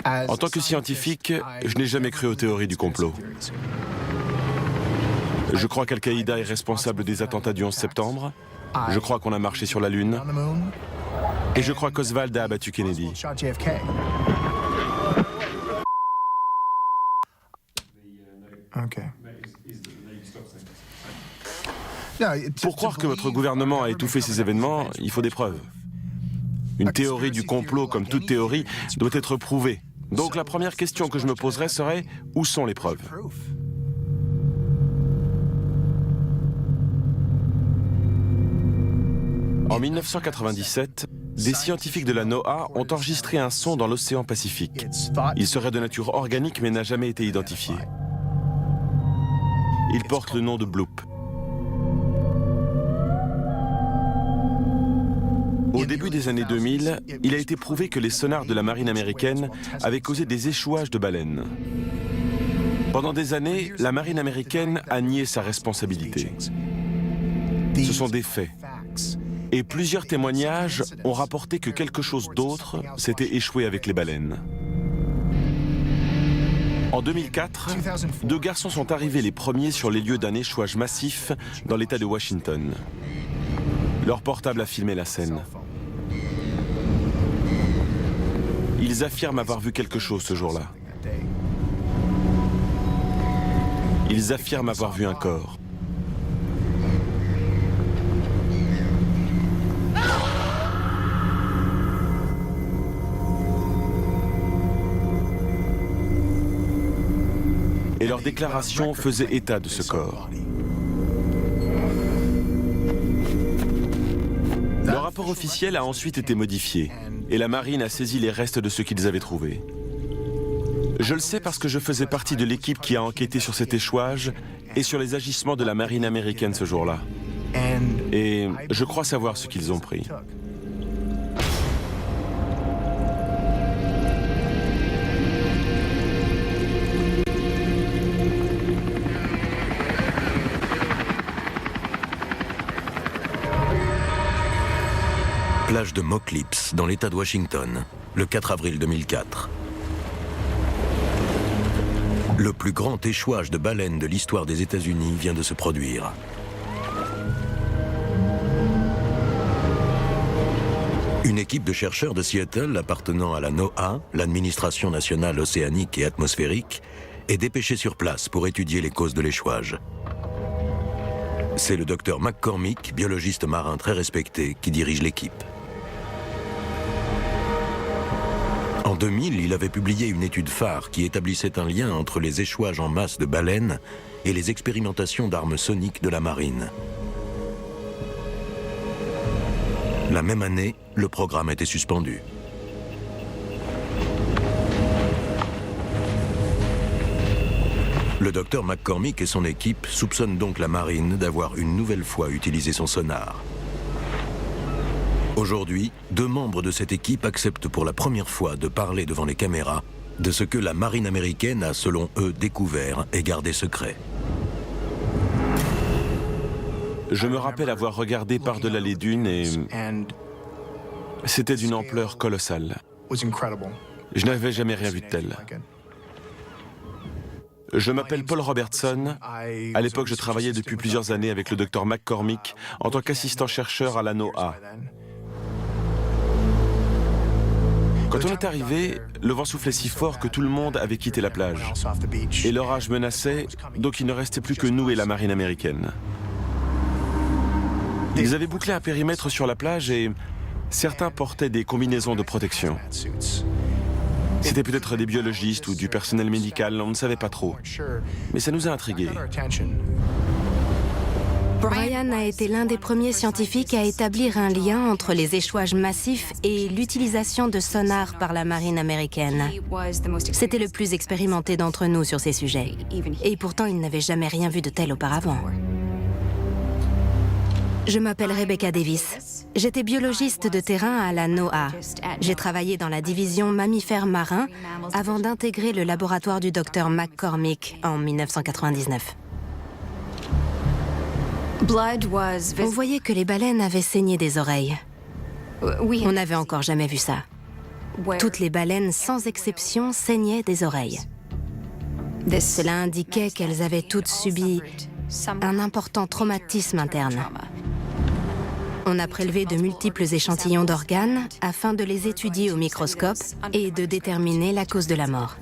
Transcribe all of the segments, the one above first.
En tant que scientifique, je n'ai jamais cru aux théories du complot. Je crois qu'Al-Qaïda est responsable des attentats du 11 septembre. Je crois qu'on a marché sur la Lune. Et je crois qu'Oswald a abattu Kennedy. Pour croire que votre gouvernement a étouffé ces événements, il faut des preuves. Une théorie du complot, comme toute théorie, doit être prouvée. Donc la première question que je me poserais serait, où sont les preuves ? En 1997, des scientifiques de la NOAA ont enregistré un son dans l'océan Pacifique. Il serait de nature organique mais n'a jamais été identifié. Il porte le nom de Bloop. Au début des années 2000, il a été prouvé que les sonars de la marine américaine avaient causé des échouages de baleines. Pendant des années, la marine américaine a nié sa responsabilité. Ce sont des faits. Et plusieurs témoignages ont rapporté que quelque chose d'autre s'était échoué avec les baleines. En 2004, deux garçons sont arrivés les premiers sur les lieux d'un échouage massif dans l'État de Washington. Leur portable a filmé la scène. Ils affirment avoir vu quelque chose ce jour-là. Ils affirment avoir vu un corps. Et leur déclaration faisait état de ce corps. Le rapport officiel a ensuite été modifié et la marine a saisi les restes de ce qu'ils avaient trouvé. Je le sais parce que je faisais partie de l'équipe qui a enquêté sur cet échouage et sur les agissements de la marine américaine ce jour-là. Et je crois savoir ce qu'ils ont pris. Plage de Mock Lips, dans l'État de Washington, le 4 avril 2004. Le plus grand échouage de baleines de l'histoire des États-Unis vient de se produire. Une équipe de chercheurs de Seattle appartenant à la NOAA, l'Administration nationale océanique et atmosphérique, est dépêchée sur place pour étudier les causes de l'échouage. C'est le docteur McCormick, biologiste marin très respecté, qui dirige l'équipe. En 2000, il avait publié une étude phare qui établissait un lien entre les échouages en masse de baleines et les expérimentations d'armes soniques de la marine. La même année, le programme était suspendu. Le docteur McCormick et son équipe soupçonnent donc la marine d'avoir une nouvelle fois utilisé son sonar. Aujourd'hui, deux membres de cette équipe acceptent pour la première fois de parler devant les caméras de ce que la marine américaine a, selon eux, découvert et gardé secret. Je me rappelle avoir regardé par-delà les dunes et c'était d'une ampleur colossale. Je n'avais jamais rien vu de tel. Je m'appelle Paul Robertson. À l'époque, je travaillais depuis plusieurs années avec le docteur McCormick en tant qu'assistant-chercheur à la NOAA. Quand on est arrivé, le vent soufflait si fort que tout le monde avait quitté la plage. Et l'orage menaçait, donc il ne restait plus que nous et la marine américaine. Ils avaient bouclé un périmètre sur la plage et certains portaient des combinaisons de protection. C'était peut-être des biologistes ou du personnel médical, on ne savait pas trop. Mais ça nous a intrigués. Brian a été l'un des premiers scientifiques à établir un lien entre les échouages massifs et l'utilisation de sonars par la marine américaine. C'était le plus expérimenté d'entre nous sur ces sujets. Et pourtant, il n'avait jamais rien vu de tel auparavant. Je m'appelle Rebecca Davis. J'étais biologiste de terrain à la NOAA. J'ai travaillé dans la division mammifères marins avant d'intégrer le laboratoire du docteur McCormick en 1999. On voyait que les baleines avaient saigné des oreilles. On n'avait encore jamais vu ça. Toutes les baleines, sans exception, saignaient des oreilles. Cela indiquait qu'elles avaient toutes subi un important traumatisme interne. On a prélevé de multiples échantillons d'organes afin de les étudier au microscope et de déterminer la cause de la mort.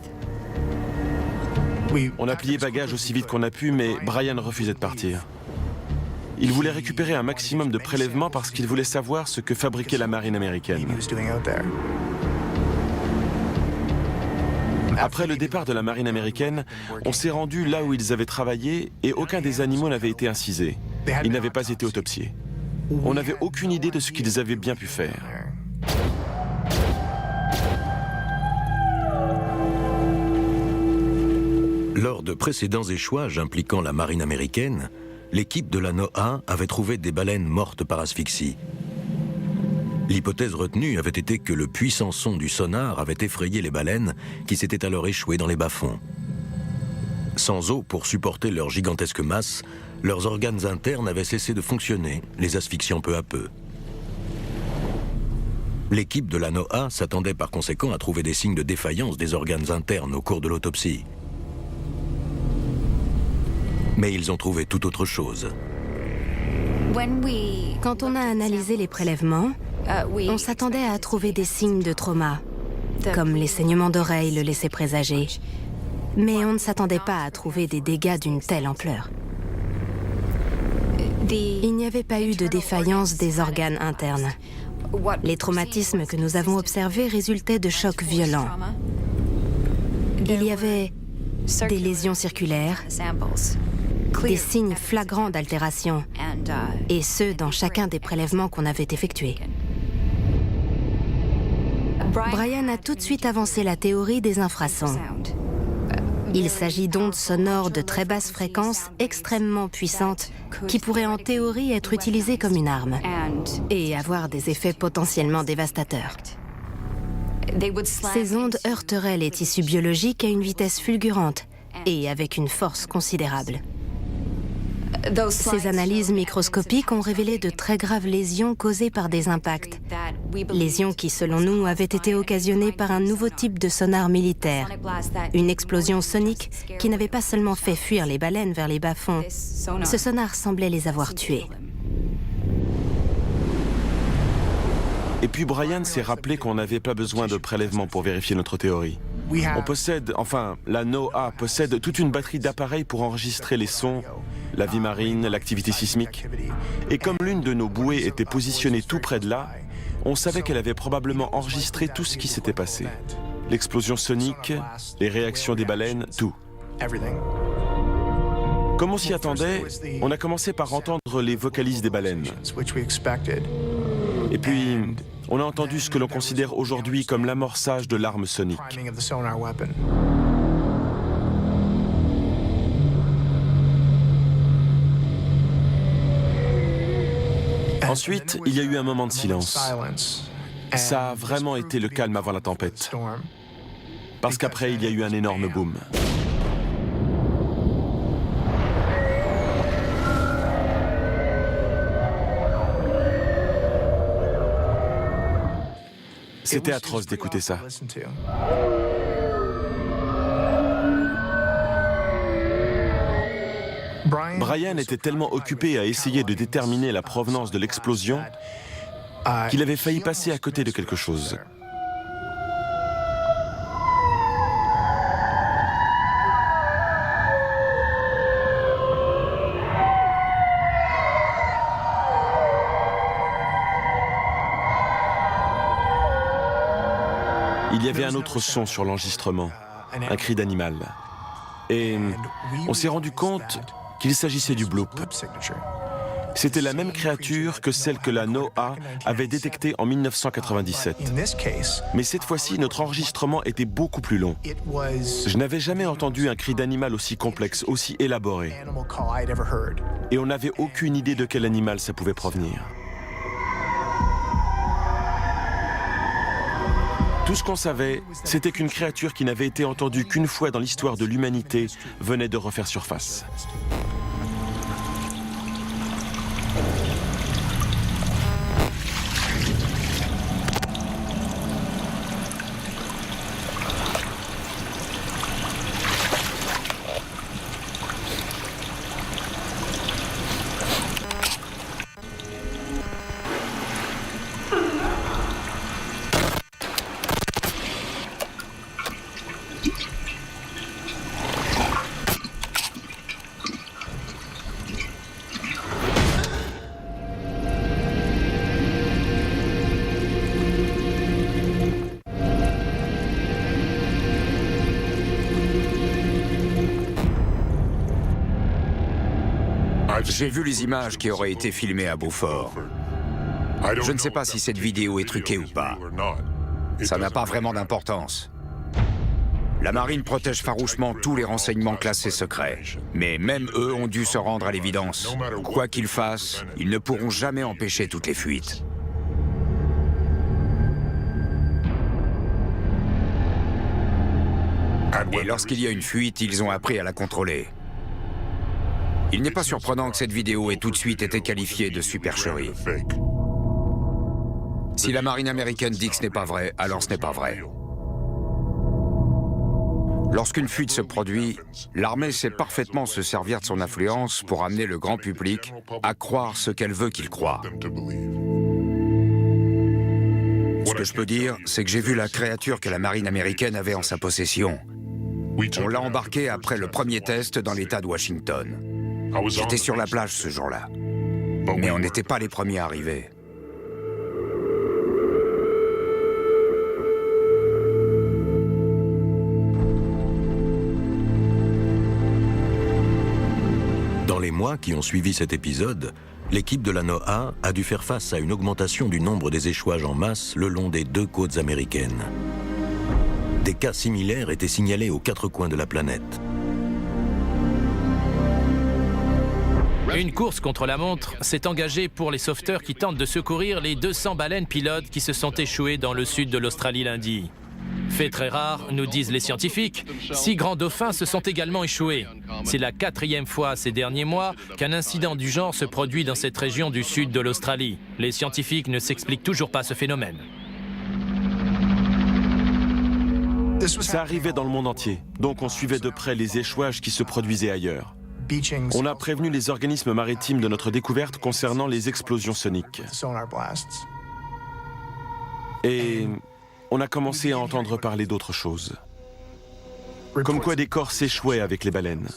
On a plié bagages aussi vite qu'on a pu, mais Brian refusait de partir. Il voulait récupérer un maximum de prélèvements parce qu'il voulait savoir ce que fabriquait la marine américaine. Après le départ de la marine américaine, on s'est rendu là où ils avaient travaillé et aucun des animaux n'avait été incisé. Ils n'avaient pas été autopsiés. On n'avait aucune idée de ce qu'ils avaient bien pu faire. Lors de précédents échouages impliquant la marine américaine, l'équipe de la NOAA avait trouvé des baleines mortes par asphyxie. L'hypothèse retenue avait été que le puissant son du sonar avait effrayé les baleines qui s'étaient alors échouées dans les bas-fonds. Sans eau pour supporter leur gigantesque masse, leurs organes internes avaient cessé de fonctionner, les asphyxiant peu à peu. L'équipe de la NOAA s'attendait par conséquent à trouver des signes de défaillance des organes internes au cours de l'autopsie. Mais ils ont trouvé tout autre chose. Quand on a analysé les prélèvements, on s'attendait à trouver des signes de trauma, comme les saignements d'oreilles le laissaient présager. Mais on ne s'attendait pas à trouver des dégâts d'une telle ampleur. Il n'y avait pas eu de défaillance des organes internes. Les traumatismes que nous avons observés résultaient de chocs violents. Il y avait des lésions circulaires, des signes flagrants d'altération, et ce, dans chacun des prélèvements qu'on avait effectués. Brian a tout de suite avancé la théorie des infrasons. Il s'agit d'ondes sonores de très basse fréquence extrêmement puissantes qui pourraient en théorie être utilisées comme une arme et avoir des effets potentiellement dévastateurs. Ces ondes heurteraient les tissus biologiques à une vitesse fulgurante et avec une force considérable. Ces analyses microscopiques ont révélé de très graves lésions causées par des impacts. Lésions qui, selon nous, avaient été occasionnées par un nouveau type de sonar militaire. Une explosion sonique qui n'avait pas seulement fait fuir les baleines vers les bas-fonds. Ce sonar semblait les avoir tuées. Et puis Brian s'est rappelé qu'on n'avait pas besoin de prélèvements pour vérifier notre théorie. On possède, enfin, la NOAA possède toute une batterie d'appareils pour enregistrer les sons, la vie marine, l'activité sismique. Et comme l'une de nos bouées était positionnée tout près de là, on savait qu'elle avait probablement enregistré tout ce qui s'était passé. L'explosion sonique, les réactions des baleines, tout. Comme on s'y attendait, on a commencé par entendre les vocalises des baleines. Et puis, on a entendu ce que l'on considère aujourd'hui comme l'amorçage de l'arme sonique. Ensuite, il y a eu un moment de silence. Ça a vraiment été le calme avant la tempête. Parce qu'après, il y a eu un énorme boom. C'était atroce d'écouter ça. Brian était tellement occupé à essayer de déterminer la provenance de l'explosion qu'il avait failli passer à côté de quelque chose. Il y avait un autre son sur l'enregistrement, un cri d'animal. Et on s'est rendu compte qu'il s'agissait du bloop. C'était la même créature que celle que la NOAA avait détectée en 1997. Mais cette fois-ci, notre enregistrement était beaucoup plus long. Je n'avais jamais entendu un cri d'animal aussi complexe, aussi élaboré. Et on n'avait aucune idée de quel animal ça pouvait provenir. Tout ce qu'on savait, c'était qu'une créature qui n'avait été entendue qu'une fois dans l'histoire de l'humanité venait de refaire surface. J'ai vu les images qui auraient été filmées à Beaufort. Je ne sais pas si cette vidéo est truquée ou pas. Ça n'a pas vraiment d'importance. La marine protège farouchement tous les renseignements classés secrets. Mais même eux ont dû se rendre à l'évidence. Quoi qu'ils fassent, ils ne pourront jamais empêcher toutes les fuites. Et lorsqu'il y a une fuite, ils ont appris à la contrôler. Il n'est pas surprenant que cette vidéo ait tout de suite été qualifiée de supercherie. Si la marine américaine dit que ce n'est pas vrai, alors ce n'est pas vrai. Lorsqu'une fuite se produit, l'armée sait parfaitement se servir de son influence pour amener le grand public à croire ce qu'elle veut qu'il croie. Ce que je peux dire, c'est que j'ai vu la créature que la marine américaine avait en sa possession. On l'a embarqué après le premier test dans l'État de Washington. J'étais sur la plage ce jour-là. Mais on n'était pas les premiers arrivés. Dans les mois qui ont suivi cet épisode, l'équipe de la NOAA a dû faire face à une augmentation du nombre des échouages en masse le long des deux côtes américaines. Des cas similaires étaient signalés aux quatre coins de la planète. Une course contre la montre s'est engagée pour les sauveteurs qui tentent de secourir les 200 baleines pilotes qui se sont échouées dans le sud de l'Australie lundi. Fait très rare, nous disent les scientifiques, 6 grands dauphins se sont également échoués. C'est la 4e fois ces derniers mois qu'un incident du genre se produit dans cette région du sud de l'Australie. Les scientifiques ne s'expliquent toujours pas ce phénomène. Ça arrivait dans le monde entier, donc on suivait de près les échouages qui se produisaient ailleurs. On a prévenu les organismes maritimes de notre découverte concernant les explosions soniques. Et on a commencé à entendre parler d'autres choses. Comme quoi des corps s'échouaient avec les baleines.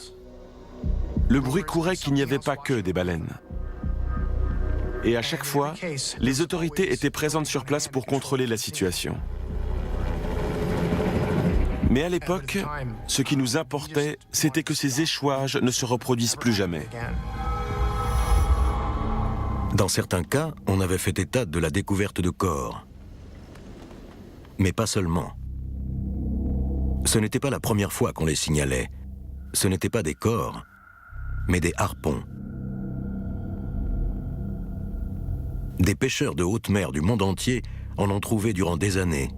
Le bruit courait qu'il n'y avait pas que des baleines. Et à chaque fois, les autorités étaient présentes sur place pour contrôler la situation. Mais à l'époque, ce qui nous importait, c'était que ces échouages ne se reproduisent plus jamais. Dans certains cas, on avait fait état de la découverte de corps. Mais pas seulement. Ce n'était pas la première fois qu'on les signalait. Ce n'étaient pas des corps, mais des harpons. Des pêcheurs de haute mer du monde entier en ont trouvé durant des années,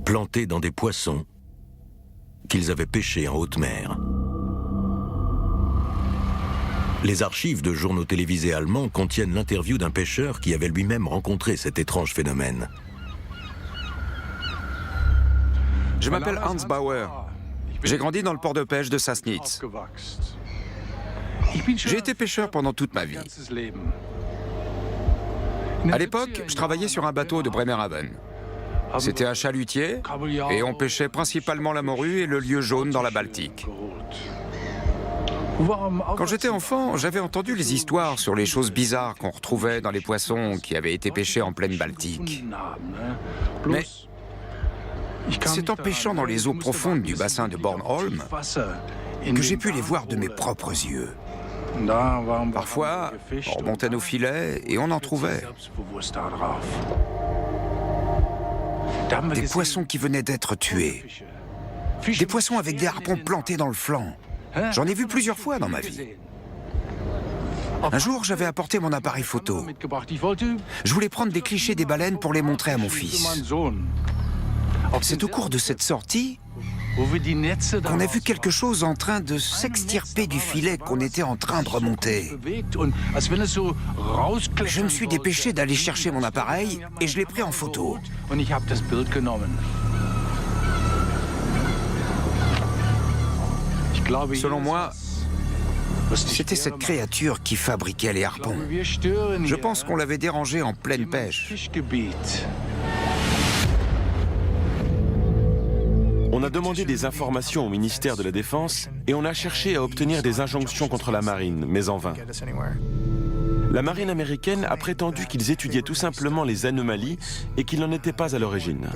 plantés dans des poissons qu'ils avaient pêchés en haute mer. Les archives de journaux télévisés allemands contiennent l'interview d'un pêcheur qui avait lui-même rencontré cet étrange phénomène. Je m'appelle Hans Bauer. J'ai grandi dans le port de pêche de Sassnitz. J'ai été pêcheur pendant toute ma vie. À l'époque, je travaillais sur un bateau de Bremerhaven. C'était un chalutier et on pêchait principalement la morue et le lieu jaune dans la Baltique. Quand j'étais enfant, j'avais entendu les histoires sur les choses bizarres qu'on retrouvait dans les poissons qui avaient été pêchés en pleine Baltique. Mais c'est en pêchant dans les eaux profondes du bassin de Bornholm que j'ai pu les voir de mes propres yeux. Parfois, on remontait nos filets et on en trouvait. Des poissons qui venaient d'être tués. Des poissons avec des harpons plantés dans le flanc. J'en ai vu plusieurs fois dans ma vie. Un jour, j'avais apporté mon appareil photo. Je voulais prendre des clichés des baleines pour les montrer à mon fils. C'est au cours de cette sortie qu'on a vu quelque chose en train de s'extirper du filet qu'on était en train de remonter. Je me suis dépêché d'aller chercher mon appareil et je l'ai pris en photo. Selon moi, c'était cette créature qui fabriquait les harpons. Je pense qu'on l'avait dérangé en pleine pêche. On a demandé des informations au ministère de la Défense et on a cherché à obtenir des injonctions contre la marine, mais en vain. La marine américaine a prétendu qu'ils étudiaient tout simplement les anomalies et qu'ils n'en étaient pas à l'origine.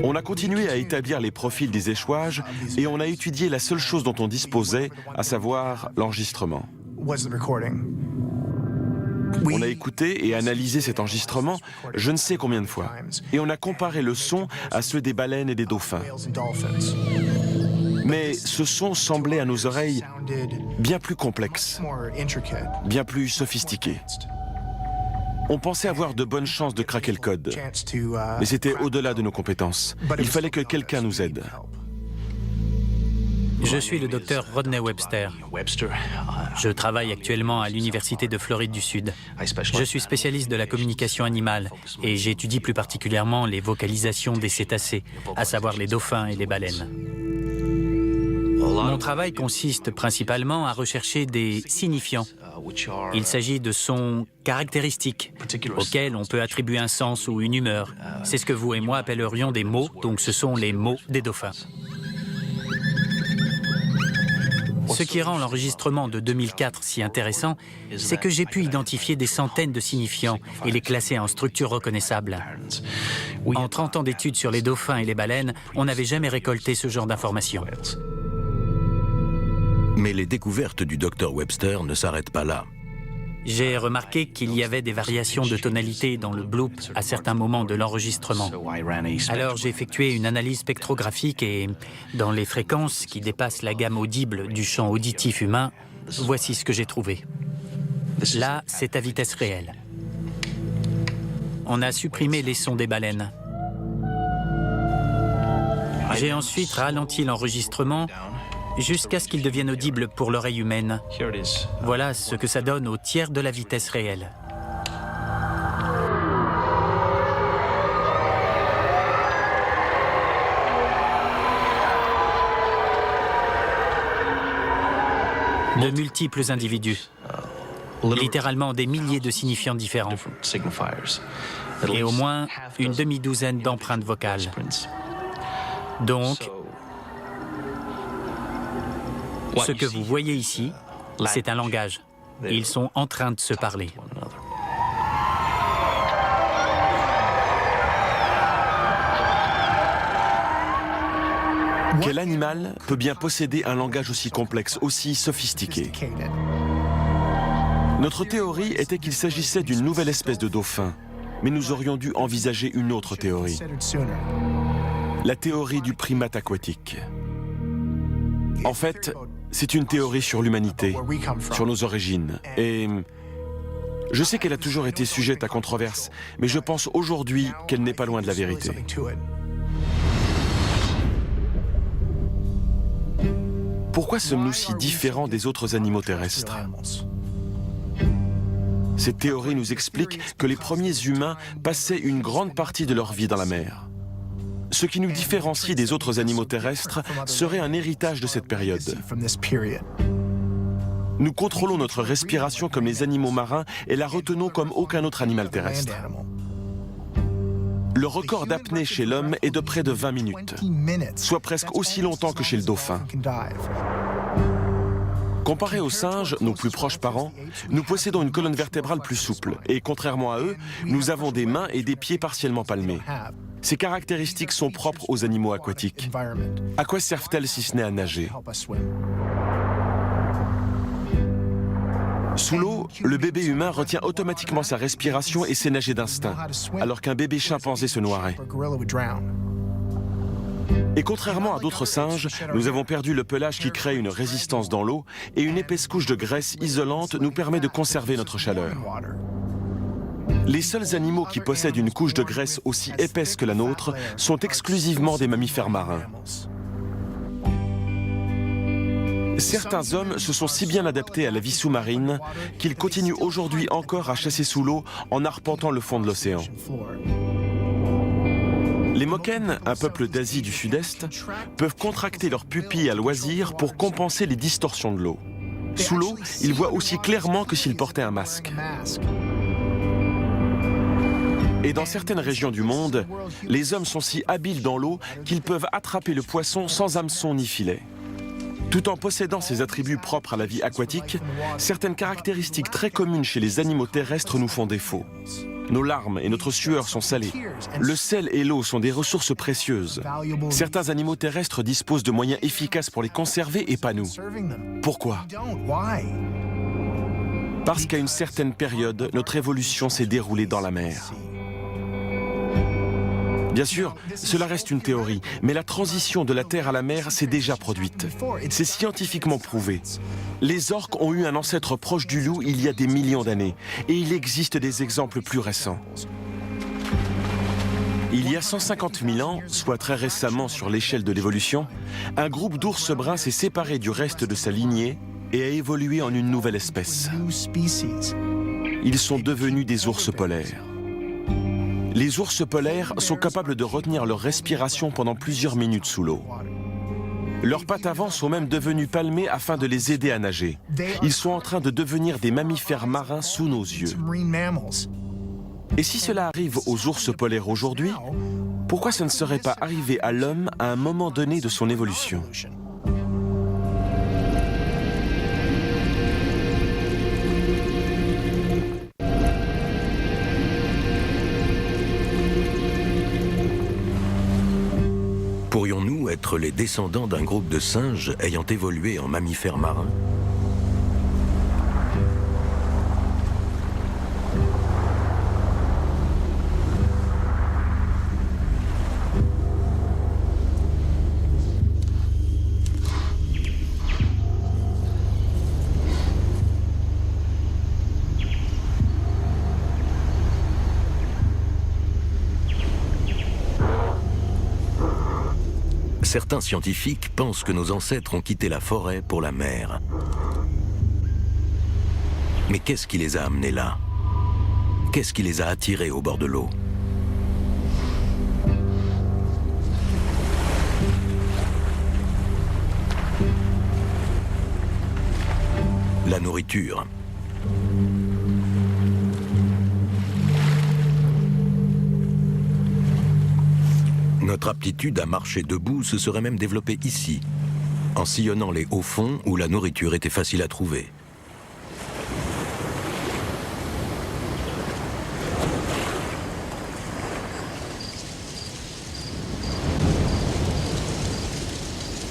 On On a continué à établir les profils des échouages et on a étudié la seule chose dont on disposait, à savoir l'enregistrement. On a écouté et analysé cet enregistrement je ne sais combien de fois, et on a comparé le son à ceux des baleines et des dauphins. Mais ce son semblait à nos oreilles bien plus complexe, bien plus sophistiqué. On pensait avoir de bonnes chances de craquer le code, mais c'était au-delà de nos compétences. Il fallait que quelqu'un nous aide. Je suis le docteur Rodney Webster. Je travaille actuellement à l'Université de Floride du Sud. Je suis spécialiste de la communication animale et j'étudie plus particulièrement les vocalisations des cétacés, à savoir les dauphins et les baleines. Mon travail consiste principalement à rechercher des signifiants. Il s'agit de sons caractéristiques auxquels on peut attribuer un sens ou une humeur. C'est ce que vous et moi appellerions des mots, donc ce sont les mots des dauphins. Ce qui rend l'enregistrement de 2004 si intéressant, c'est que j'ai pu identifier des centaines de signifiants et les classer en structures reconnaissables. En 30 ans d'études sur les dauphins et les baleines, on n'avait jamais récolté ce genre d'informations. Mais les découvertes du Dr Webster ne s'arrêtent pas là. J'ai remarqué qu'il y avait des variations de tonalité dans le bloop à certains moments de l'enregistrement. Alors j'ai effectué une analyse spectrographique et, dans les fréquences qui dépassent la gamme audible du champ auditif humain, voici ce que j'ai trouvé. Là, c'est à vitesse réelle. On a supprimé les sons des baleines. J'ai ensuite ralenti l'enregistrement jusqu'à ce qu'il devienne audible pour l'oreille humaine. Voilà ce que ça donne au tiers de la vitesse réelle. De multiples individus, littéralement des milliers de signifiants différents, et au moins une demi-douzaine d'empreintes vocales. Donc, ce que vous voyez ici, c'est un langage. Ils sont en train de se parler. Quel animal peut bien posséder un langage aussi complexe, aussi sophistiqué? Notre théorie était qu'il s'agissait d'une nouvelle espèce de dauphin, mais nous aurions dû envisager une autre théorie. La théorie du primate aquatique. En fait, c'est une théorie sur l'humanité, sur nos origines. Et je sais qu'elle a toujours été sujette à controverse, mais je pense aujourd'hui qu'elle n'est pas loin de la vérité. Pourquoi sommes-nous si différents des autres animaux terrestres? Cette théorie nous explique que les premiers humains passaient une grande partie de leur vie dans la mer. Ce qui nous différencie des autres animaux terrestres serait un héritage de cette période. Nous contrôlons notre respiration comme les animaux marins et la retenons comme aucun autre animal terrestre. Le record d'apnée chez l'homme est de près de 20 minutes, soit presque aussi longtemps que chez le dauphin. Comparé aux singes, nos plus proches parents, nous possédons une colonne vertébrale plus souple et, contrairement à eux, nous avons des mains et des pieds partiellement palmés. Ces caractéristiques sont propres aux animaux aquatiques. À quoi servent-elles si ce n'est à nager? Sous l'eau, le bébé humain retient automatiquement sa respiration et sait nager d'instinct, alors qu'un bébé chimpanzé se noierait. Et contrairement à d'autres singes, nous avons perdu le pelage qui crée une résistance dans l'eau et une épaisse couche de graisse isolante nous permet de conserver notre chaleur. Les seuls animaux qui possèdent une couche de graisse aussi épaisse que la nôtre sont exclusivement des mammifères marins. Certains hommes se sont si bien adaptés à la vie sous-marine qu'ils continuent aujourd'hui encore à chasser sous l'eau en arpentant le fond de l'océan. Les Moken, un peuple d'Asie du Sud-Est, peuvent contracter leurs pupilles à loisir pour compenser les distorsions de l'eau. Sous l'eau, ils voient aussi clairement que s'ils portaient un masque. Et dans certaines régions du monde, les hommes sont si habiles dans l'eau qu'ils peuvent attraper le poisson sans hameçon ni filet. Tout en possédant ces attributs propres à la vie aquatique, certaines caractéristiques très communes chez les animaux terrestres nous font défaut. Nos larmes et notre sueur sont salées. Le sel et l'eau sont des ressources précieuses. Certains animaux terrestres disposent de moyens efficaces pour les conserver et pas nous. Pourquoi? Parce qu'à une certaine période, notre évolution s'est déroulée dans la mer. Bien sûr, cela reste une théorie, mais la transition de la terre à la mer s'est déjà produite. C'est scientifiquement prouvé. Les orques ont eu un ancêtre proche du loup il y a des millions d'années, et il existe des exemples plus récents. Il y a 150 000 ans, soit très récemment sur l'échelle de l'évolution, un groupe d'ours bruns s'est séparé du reste de sa lignée et a évolué en une nouvelle espèce. Ils sont devenus des ours polaires. Les ours polaires sont capables de retenir leur respiration pendant plusieurs minutes sous l'eau. Leurs pattes avant sont même devenues palmées afin de les aider à nager. Ils sont en train de devenir des mammifères marins sous nos yeux. Et si cela arrive aux ours polaires aujourd'hui, pourquoi ça ne serait pas arrivé à l'homme à un moment donné de son évolution ? Pourrions-nous être les descendants d'un groupe de singes ayant évolué en mammifères marins? Certains scientifiques pensent que nos ancêtres ont quitté la forêt pour la mer. Mais qu'est-ce qui les a amenés là? Qu'est-ce qui les a attirés au bord de l'eau? La nourriture. Notre aptitude à marcher debout se serait même développée ici, en sillonnant les hauts fonds où la nourriture était facile à trouver.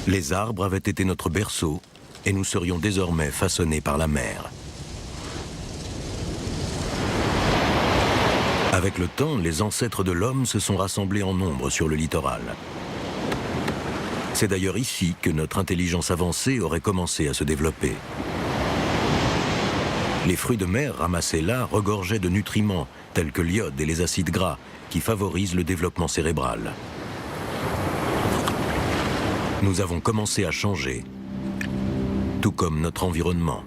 Les arbres avaient été notre berceau et nous serions désormais façonnés par la mer. Avec le temps, les ancêtres de l'homme se sont rassemblés en nombre sur le littoral. C'est d'ailleurs ici que notre intelligence avancée aurait commencé à se développer. Les fruits de mer ramassés là regorgeaient de nutriments tels que l'iode et les acides gras qui favorisent le développement cérébral. Nous avons commencé à changer, tout comme notre environnement.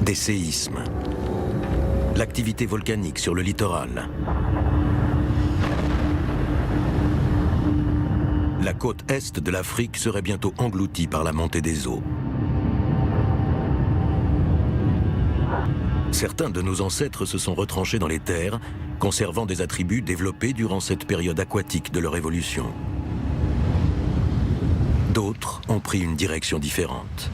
Des séismes, l'activité volcanique sur le littoral, la côte est de l'Afrique serait bientôt engloutie par la montée des eaux. Certains de nos ancêtres se sont retranchés dans les terres, conservant des attributs développés durant cette période aquatique de leur évolution. D'autres ont pris une direction différente.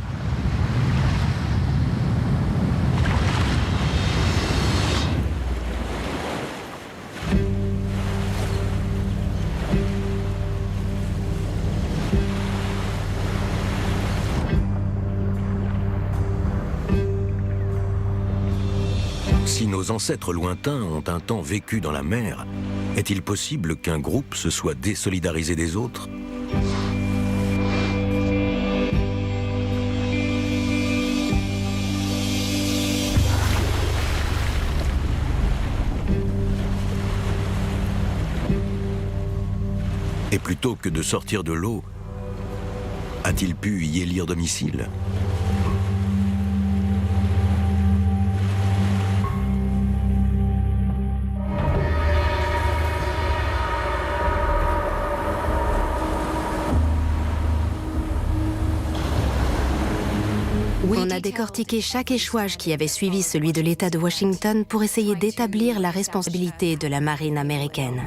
Si nos ancêtres lointains ont un temps vécu dans la mer, est-il possible qu'un groupe se soit désolidarisé des autres ? Et plutôt que de sortir de l'eau, a-t-il pu y élire domicile ? On a décortiqué chaque échouage qui avait suivi celui de l'État de Washington pour essayer d'établir la responsabilité de la marine américaine.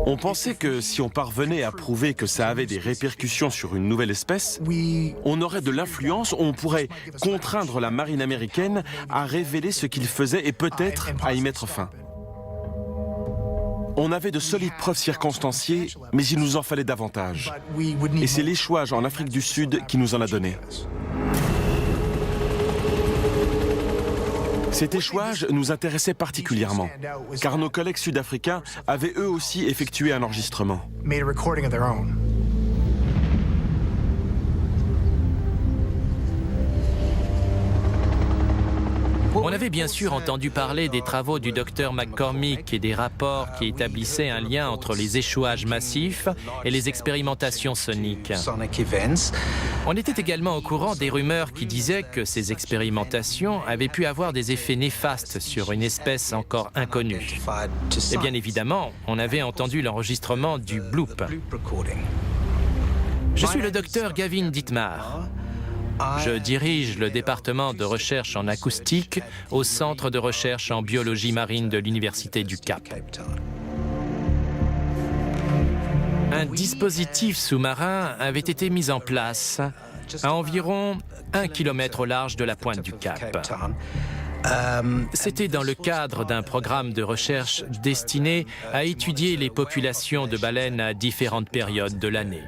On pensait que si on parvenait à prouver que ça avait des répercussions sur une nouvelle espèce, on aurait de l'influence, on pourrait contraindre la marine américaine à révéler ce qu'il faisait et peut-être à y mettre fin. On avait de solides preuves circonstanciées, mais il nous en fallait davantage. Et c'est l'échouage en Afrique du Sud qui nous en a donné. Cet échouage nous intéressait particulièrement, car nos collègues sud-africains avaient eux aussi effectué un enregistrement. On avait bien sûr entendu parler des travaux du docteur McCormick et des rapports qui établissaient un lien entre les échouages massifs et les expérimentations soniques. On était également au courant des rumeurs qui disaient que ces expérimentations avaient pu avoir des effets néfastes sur une espèce encore inconnue. Et bien évidemment, on avait entendu l'enregistrement du bloop. Je suis le docteur Gavin Dittmar. Je dirige le département de recherche en acoustique au Centre de recherche en biologie marine de l'Université du Cap. Un dispositif sous-marin avait été mis en place à environ 1 km au large de la pointe du Cap. C'était dans le cadre d'un programme de recherche destiné à étudier les populations de baleines à différentes périodes de l'année.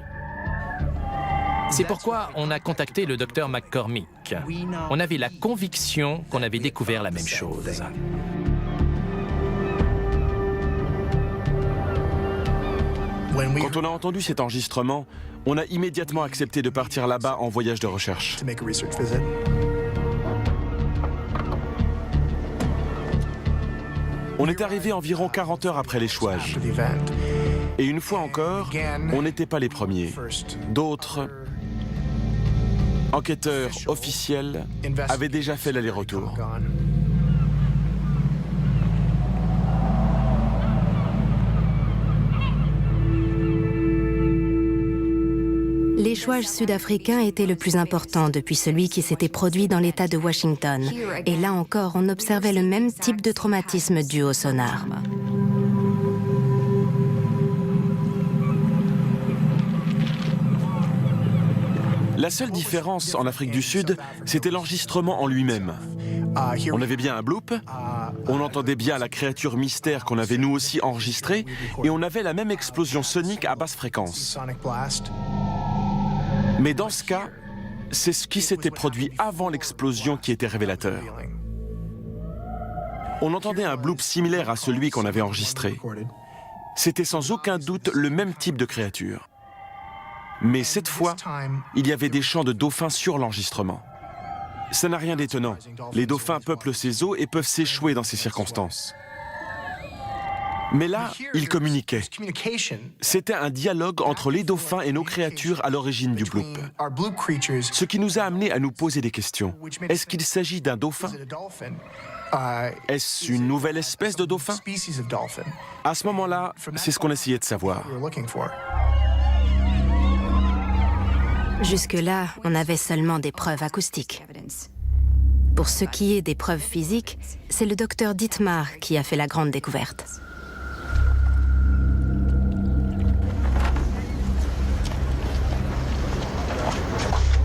C'est pourquoi on a contacté le docteur McCormick. On avait la conviction qu'on avait découvert la même chose. Quand on a entendu cet enregistrement, on a immédiatement accepté de partir là-bas en voyage de recherche. On est arrivé environ 40 heures après l'échouage. Et une fois encore, on n'était pas les premiers. D'autres enquêteurs officiels avaient déjà fait l'aller-retour. L'échouage sud-africain était le plus important depuis celui qui s'était produit dans l'État de Washington. Et là encore, on observait le même type de traumatisme dû au sonar. La seule différence en Afrique du Sud, c'était l'enregistrement en lui-même. On avait bien un bloop, on entendait bien la créature mystère qu'on avait nous aussi enregistrée, et on avait la même explosion sonique à basse fréquence. Mais dans ce cas, c'est ce qui s'était produit avant l'explosion qui était révélateur. On entendait un bloop similaire à celui qu'on avait enregistré. C'était sans aucun doute le même type de créature. Mais cette fois, il y avait des chants de dauphins sur l'enregistrement. Ça n'a rien d'étonnant. Les dauphins peuplent ces eaux et peuvent s'échouer dans ces circonstances. Mais là, ils communiquaient. C'était un dialogue entre les dauphins et nos créatures à l'origine du bloop. Ce qui nous a amenés à nous poser des questions. Est-ce qu'il s'agit d'un dauphin? Est-ce une nouvelle espèce de dauphin? À ce moment-là, c'est ce qu'on essayait de savoir. Jusque-là, on avait seulement des preuves acoustiques. Pour ce qui est des preuves physiques, c'est le docteur Dittmar qui a fait la grande découverte.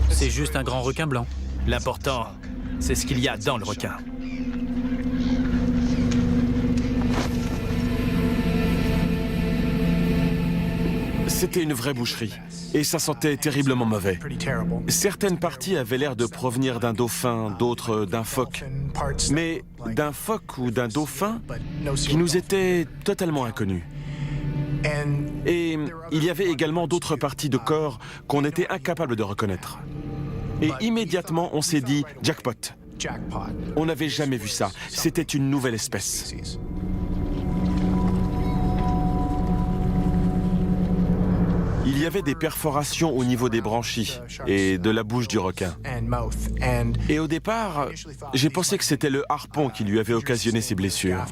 C'est juste un grand requin blanc. L'important, c'est ce qu'il y a dans le requin. C'était une vraie boucherie, et ça sentait terriblement mauvais. Certaines parties avaient l'air de provenir d'un dauphin, d'autres d'un phoque. Mais d'un phoque ou d'un dauphin qui nous était totalement inconnu. Et il y avait également d'autres parties de corps qu'on était incapable de reconnaître. Et immédiatement, on s'est dit « jackpot ». On n'avait jamais vu ça. C'était une nouvelle espèce. Il y avait des perforations au niveau des branchies et de la bouche du requin. Et au départ, j'ai pensé que c'était le harpon qui lui avait occasionné ces blessures.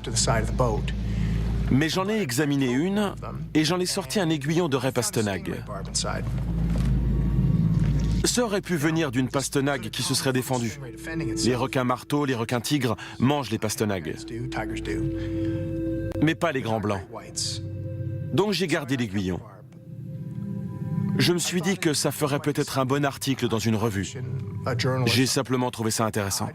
Mais j'en ai examiné une et j'en ai sorti un aiguillon de raie pastenague. Ça aurait pu venir d'une pastenague qui se serait défendue. Les requins marteaux, les requins tigres mangent les pastenagues. Mais pas les grands blancs. Donc j'ai gardé l'aiguillon. Je me suis dit que ça ferait peut-être un bon article dans une revue. J'ai simplement trouvé ça intéressant.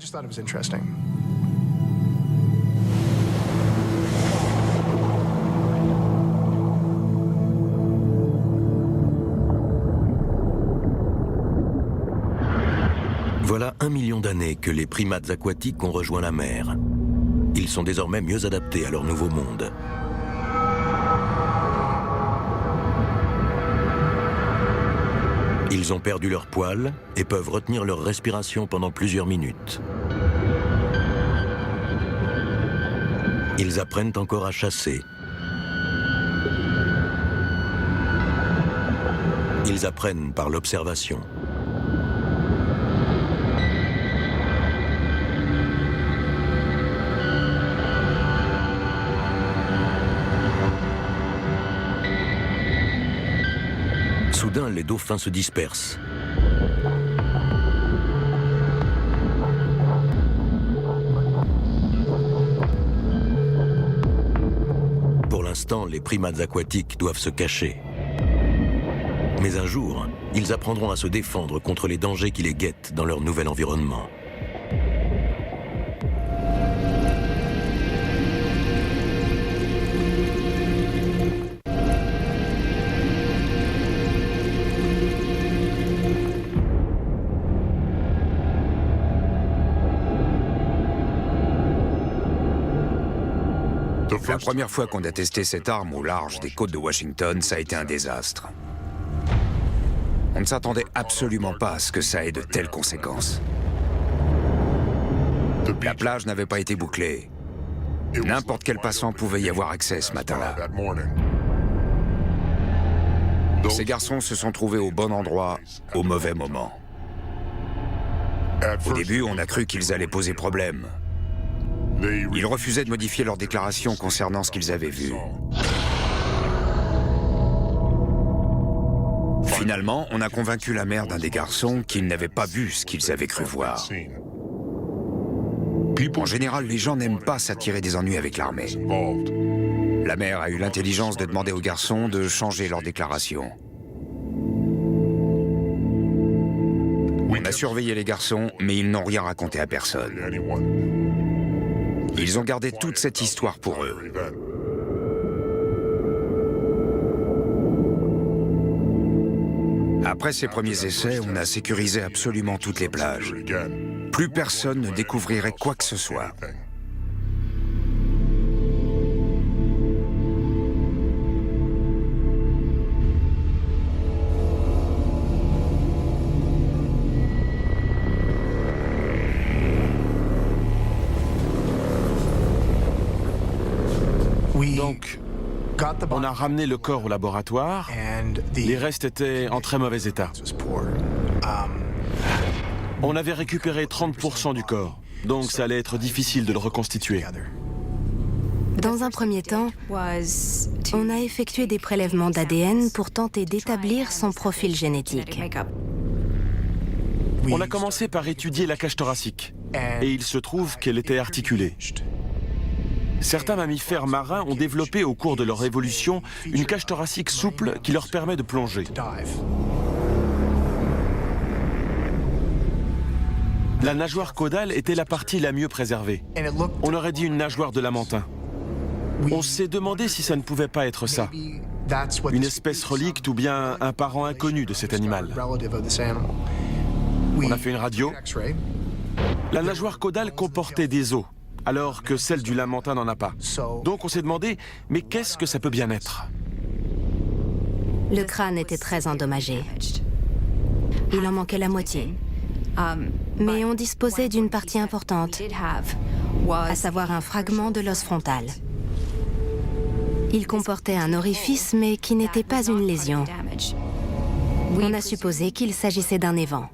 Voilà 1 million d'années que les primates aquatiques ont rejoint la mer. Ils sont désormais mieux adaptés à leur nouveau monde. Ils ont perdu leurs poils et peuvent retenir leur respiration pendant plusieurs minutes. Ils apprennent encore à chasser. Ils apprennent par l'observation. Soudain, les dauphins se dispersent. Pour l'instant, les primates aquatiques doivent se cacher. Mais un jour, ils apprendront à se défendre contre les dangers qui les guettent dans leur nouvel environnement. La première fois qu'on a testé cette arme au large des côtes de Washington, ça a été un désastre. On ne s'attendait absolument pas à ce que ça ait de telles conséquences. La plage n'avait pas été bouclée. N'importe quel passant pouvait y avoir accès ce matin-là. Ces garçons se sont trouvés au bon endroit, au mauvais moment. Au début, on a cru qu'ils allaient poser problème. Ils refusaient de modifier leur déclaration concernant ce qu'ils avaient vu. Finalement, on a convaincu la mère d'un des garçons qu'ils n'avaient pas vu ce qu'ils avaient cru voir. En général, les gens n'aiment pas s'attirer des ennuis avec l'armée. La mère a eu l'intelligence de demander aux garçons de changer leur déclaration. On a surveillé les garçons, mais ils n'ont rien raconté à personne. Ils ont gardé toute cette histoire pour eux. Après ces premiers essais, on a sécurisé absolument toutes les plages. Plus personne ne découvrirait quoi que ce soit. Donc, on a ramené le corps au laboratoire. Les restes étaient en très mauvais état. On avait récupéré 30% du corps, donc ça allait être difficile de le reconstituer. Dans un premier temps, on a effectué des prélèvements d'ADN pour tenter d'établir son profil génétique. On a commencé par étudier la cage thoracique, et il se trouve qu'elle était articulée. Certains mammifères marins ont développé au cours de leur évolution une cage thoracique souple qui leur permet de plonger. La nageoire caudale était la partie la mieux préservée. On aurait dit une nageoire de lamantin. On s'est demandé si ça ne pouvait pas être ça. Une espèce relicte ou bien un parent inconnu de cet animal. On a fait une radio. La nageoire caudale comportait des os, alors que celle du lamantin n'en a pas. Donc on s'est demandé, mais qu'est-ce que ça peut bien être? Le crâne était très endommagé. Il en manquait la moitié. Mais on disposait d'une partie importante, à savoir un fragment de l'os frontal. Il comportait un orifice, mais qui n'était pas une lésion. On a supposé qu'il s'agissait d'un évent.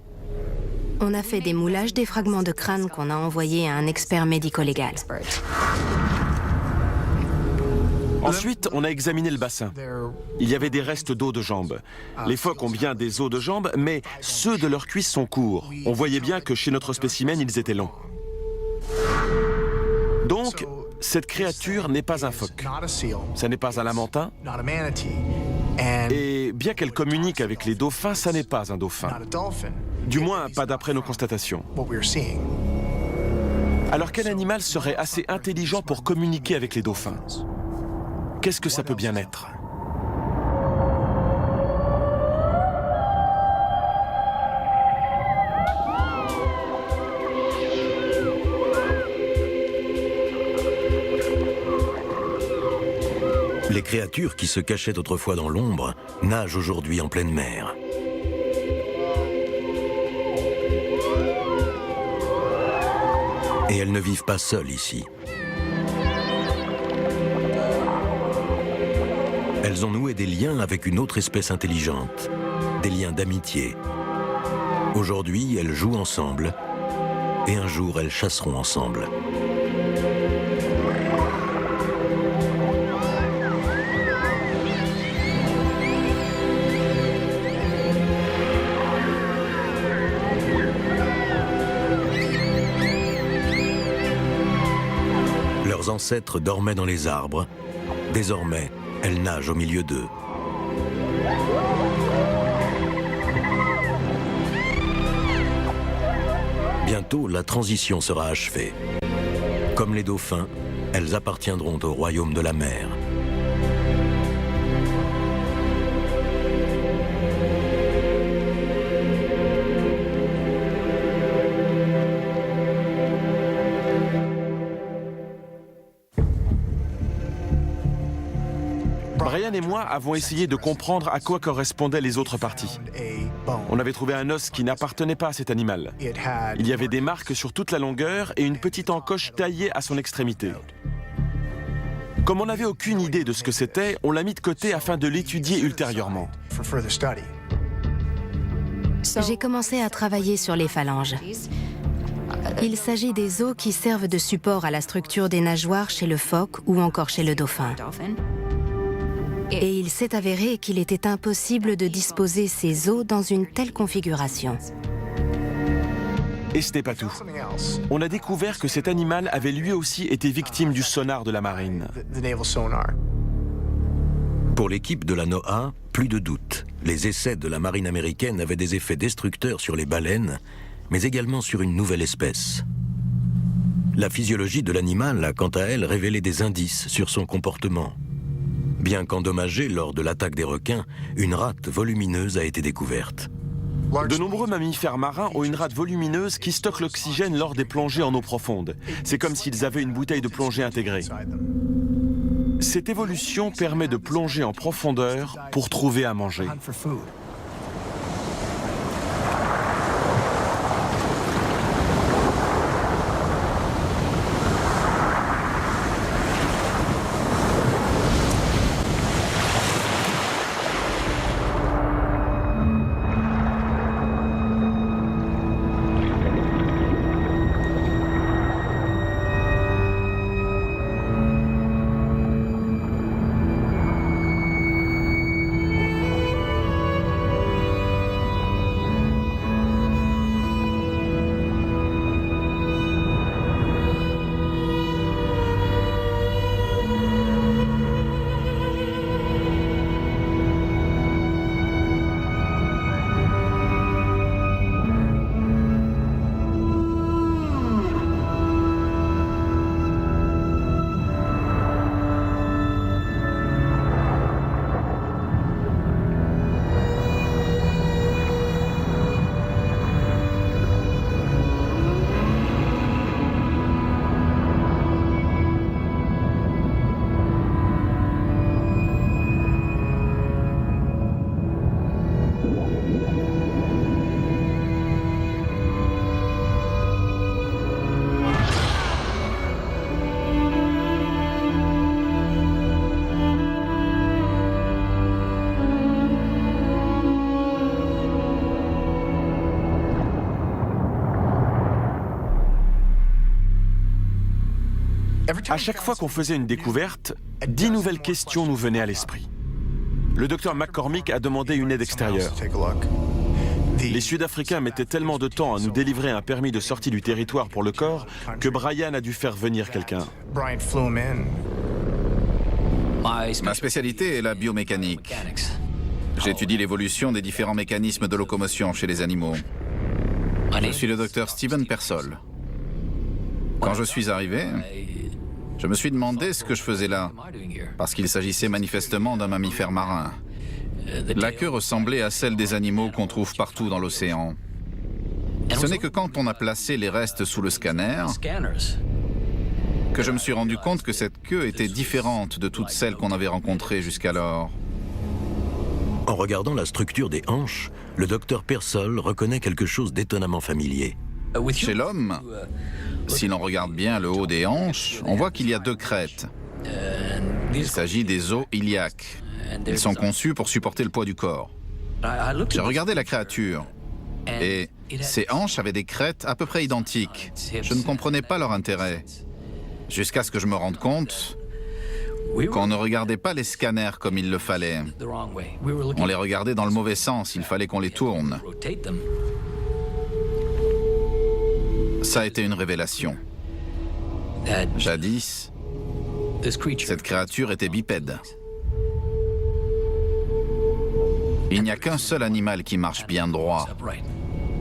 On a fait des moulages des fragments de crâne qu'on a envoyés à un expert médico-légal. Ensuite, on a examiné le bassin. Il y avait des restes d'os de jambes. Les phoques ont bien des os de jambes, mais ceux de leurs cuisses sont courts. On voyait bien que chez notre spécimen, ils étaient longs. Donc, cette créature n'est pas un phoque. Ça n'est pas un lamantin. Et bien qu'elle communique avec les dauphins, ça n'est pas un dauphin. Du moins, pas d'après nos constatations. Alors quel animal serait assez intelligent pour communiquer avec les dauphins? Qu'est-ce que ça peut bien être? Les créatures qui se cachaient autrefois dans l'ombre nagent aujourd'hui en pleine mer. Et elles ne vivent pas seules ici. Elles ont noué des liens avec une autre espèce intelligente, des liens d'amitié. Aujourd'hui, elles jouent ensemble, et un jour, elles chasseront ensemble. Leurs ancêtres dormaient dans les arbres. Désormais, elles nagent au milieu d'eux. Bientôt, la transition sera achevée. Comme les dauphins, elles appartiendront au royaume de la mer. Brian et moi avons essayé de comprendre à quoi correspondaient les autres parties. On avait trouvé un os qui n'appartenait pas à cet animal. Il y avait des marques sur toute la longueur et une petite encoche taillée à son extrémité. Comme on n'avait aucune idée de ce que c'était, on l'a mis de côté afin de l'étudier ultérieurement. J'ai commencé à travailler sur les phalanges. Il s'agit des os qui servent de support à la structure des nageoires chez le phoque ou encore chez le dauphin. Et il s'est avéré qu'il était impossible de disposer ces os dans une telle configuration. Et ce n'est pas tout. On a découvert que cet animal avait lui aussi été victime du sonar de la marine. Pour l'équipe de la NOAA, plus de doute. Les essais de la marine américaine avaient des effets destructeurs sur les baleines, mais également sur une nouvelle espèce. La physiologie de l'animal a quant à elle révélé des indices sur son comportement. Bien qu'endommagée lors de l'attaque des requins, une rate volumineuse a été découverte. De nombreux mammifères marins ont une rate volumineuse qui stocke l'oxygène lors des plongées en eau profonde. C'est comme s'ils avaient une bouteille de plongée intégrée. Cette évolution permet de plonger en profondeur pour trouver à manger. À chaque fois qu'on faisait une découverte, 10 nouvelles questions nous venaient à l'esprit. Le docteur McCormick a demandé une aide extérieure. Les Sud-Africains mettaient tellement de temps à nous délivrer un permis de sortie du territoire pour le corps que Brian a dû faire venir quelqu'un. Ma spécialité est la biomécanique. J'étudie l'évolution des différents mécanismes de locomotion chez les animaux. Je suis le docteur Steven Persol. Quand je suis arrivé, je me suis demandé ce que je faisais là, parce qu'il s'agissait manifestement d'un mammifère marin. La queue ressemblait à celle des animaux qu'on trouve partout dans l'océan. Ce n'est que quand on a placé les restes sous le scanner que je me suis rendu compte que cette queue était différente de toutes celles qu'on avait rencontrées jusqu'alors. En regardant la structure des hanches, le docteur Persol reconnaît quelque chose d'étonnamment familier. Chez l'homme, si l'on regarde bien le haut des hanches, on voit qu'il y a deux crêtes. Il s'agit des os iliaques. Ils sont conçus pour supporter le poids du corps. J'ai regardé la créature et ses hanches avaient des crêtes à peu près identiques. Je ne comprenais pas leur intérêt, jusqu'à ce que je me rende compte qu'on ne regardait pas les scanners comme il le fallait. On les regardait dans le mauvais sens, il fallait qu'on les tourne. Ça a été une révélation. Jadis, cette créature était bipède. Il n'y a qu'un seul animal qui marche bien droit,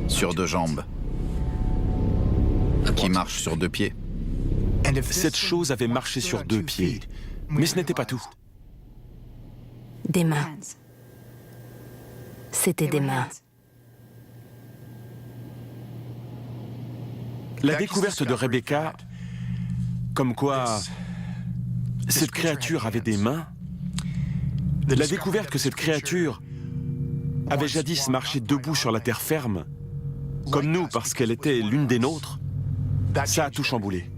sur deux jambes, qui marche sur deux pieds. Cette chose avait marché sur deux pieds, mais ce n'était pas tout. Des mains. C'était des mains. La découverte de Rebecca, comme quoi cette créature avait des mains, la découverte que cette créature avait jadis marché debout sur la terre ferme, comme nous parce qu'elle était l'une des nôtres, ça a tout chamboulé.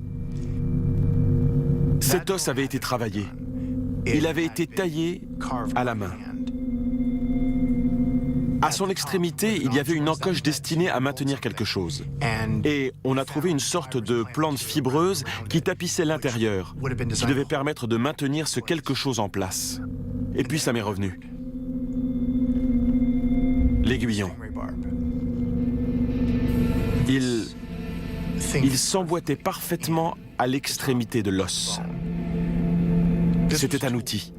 Cet os avait été travaillé. Il avait été taillé à la main. À son extrémité, il y avait une encoche destinée à maintenir quelque chose. Et on a trouvé une sorte de plante fibreuse qui tapissait l'intérieur, qui devait permettre de maintenir ce quelque chose en place. Et puis ça m'est revenu. L'aiguillon. Il s'emboîtait parfaitement à l'extrémité de l'os. C'était un outil.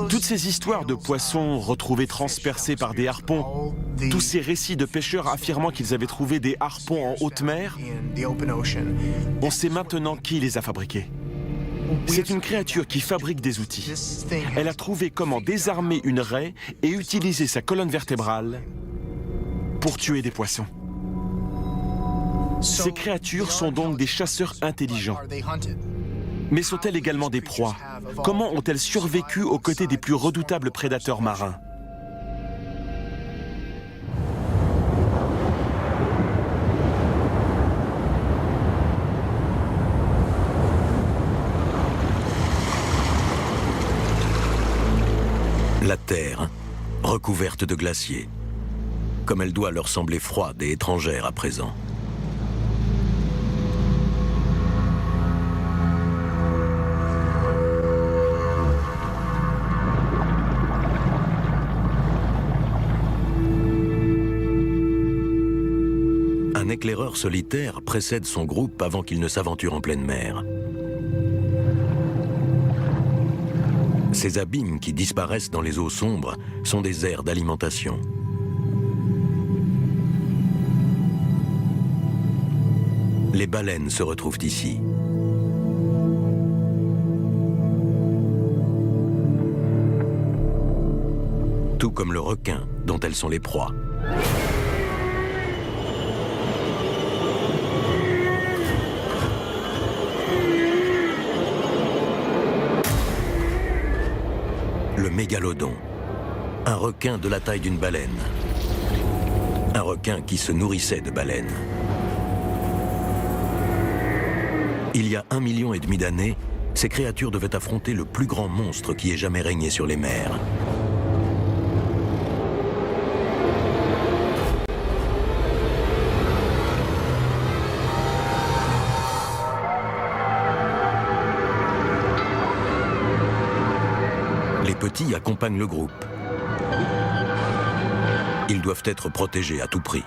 Toutes ces histoires de poissons retrouvés transpercés par des harpons, tous ces récits de pêcheurs affirmant qu'ils avaient trouvé des harpons en haute mer, on sait maintenant qui les a fabriqués. C'est une créature qui fabrique des outils. Elle a trouvé comment désarmer une raie et utiliser sa colonne vertébrale pour tuer des poissons. Ces créatures sont donc des chasseurs intelligents. Mais sont-elles également des proies? Comment ont-elles survécu aux côtés des plus redoutables prédateurs marins? La Terre, recouverte de glaciers, comme elle doit leur sembler froide et étrangère à présent. Un éclaireur solitaire précède son groupe avant qu'il ne s'aventure en pleine mer. Ces abîmes qui disparaissent dans les eaux sombres sont des aires d'alimentation. Les baleines se retrouvent ici. Tout comme le requin dont elles sont les proies. Le mégalodon, un requin de la taille d'une baleine. Un requin qui se nourrissait de baleines. Il y a 1,5 million d'années, ces créatures devaient affronter le plus grand monstre qui ait jamais régné sur les mers. Les petits accompagnent le groupe. Ils doivent être protégés à tout prix.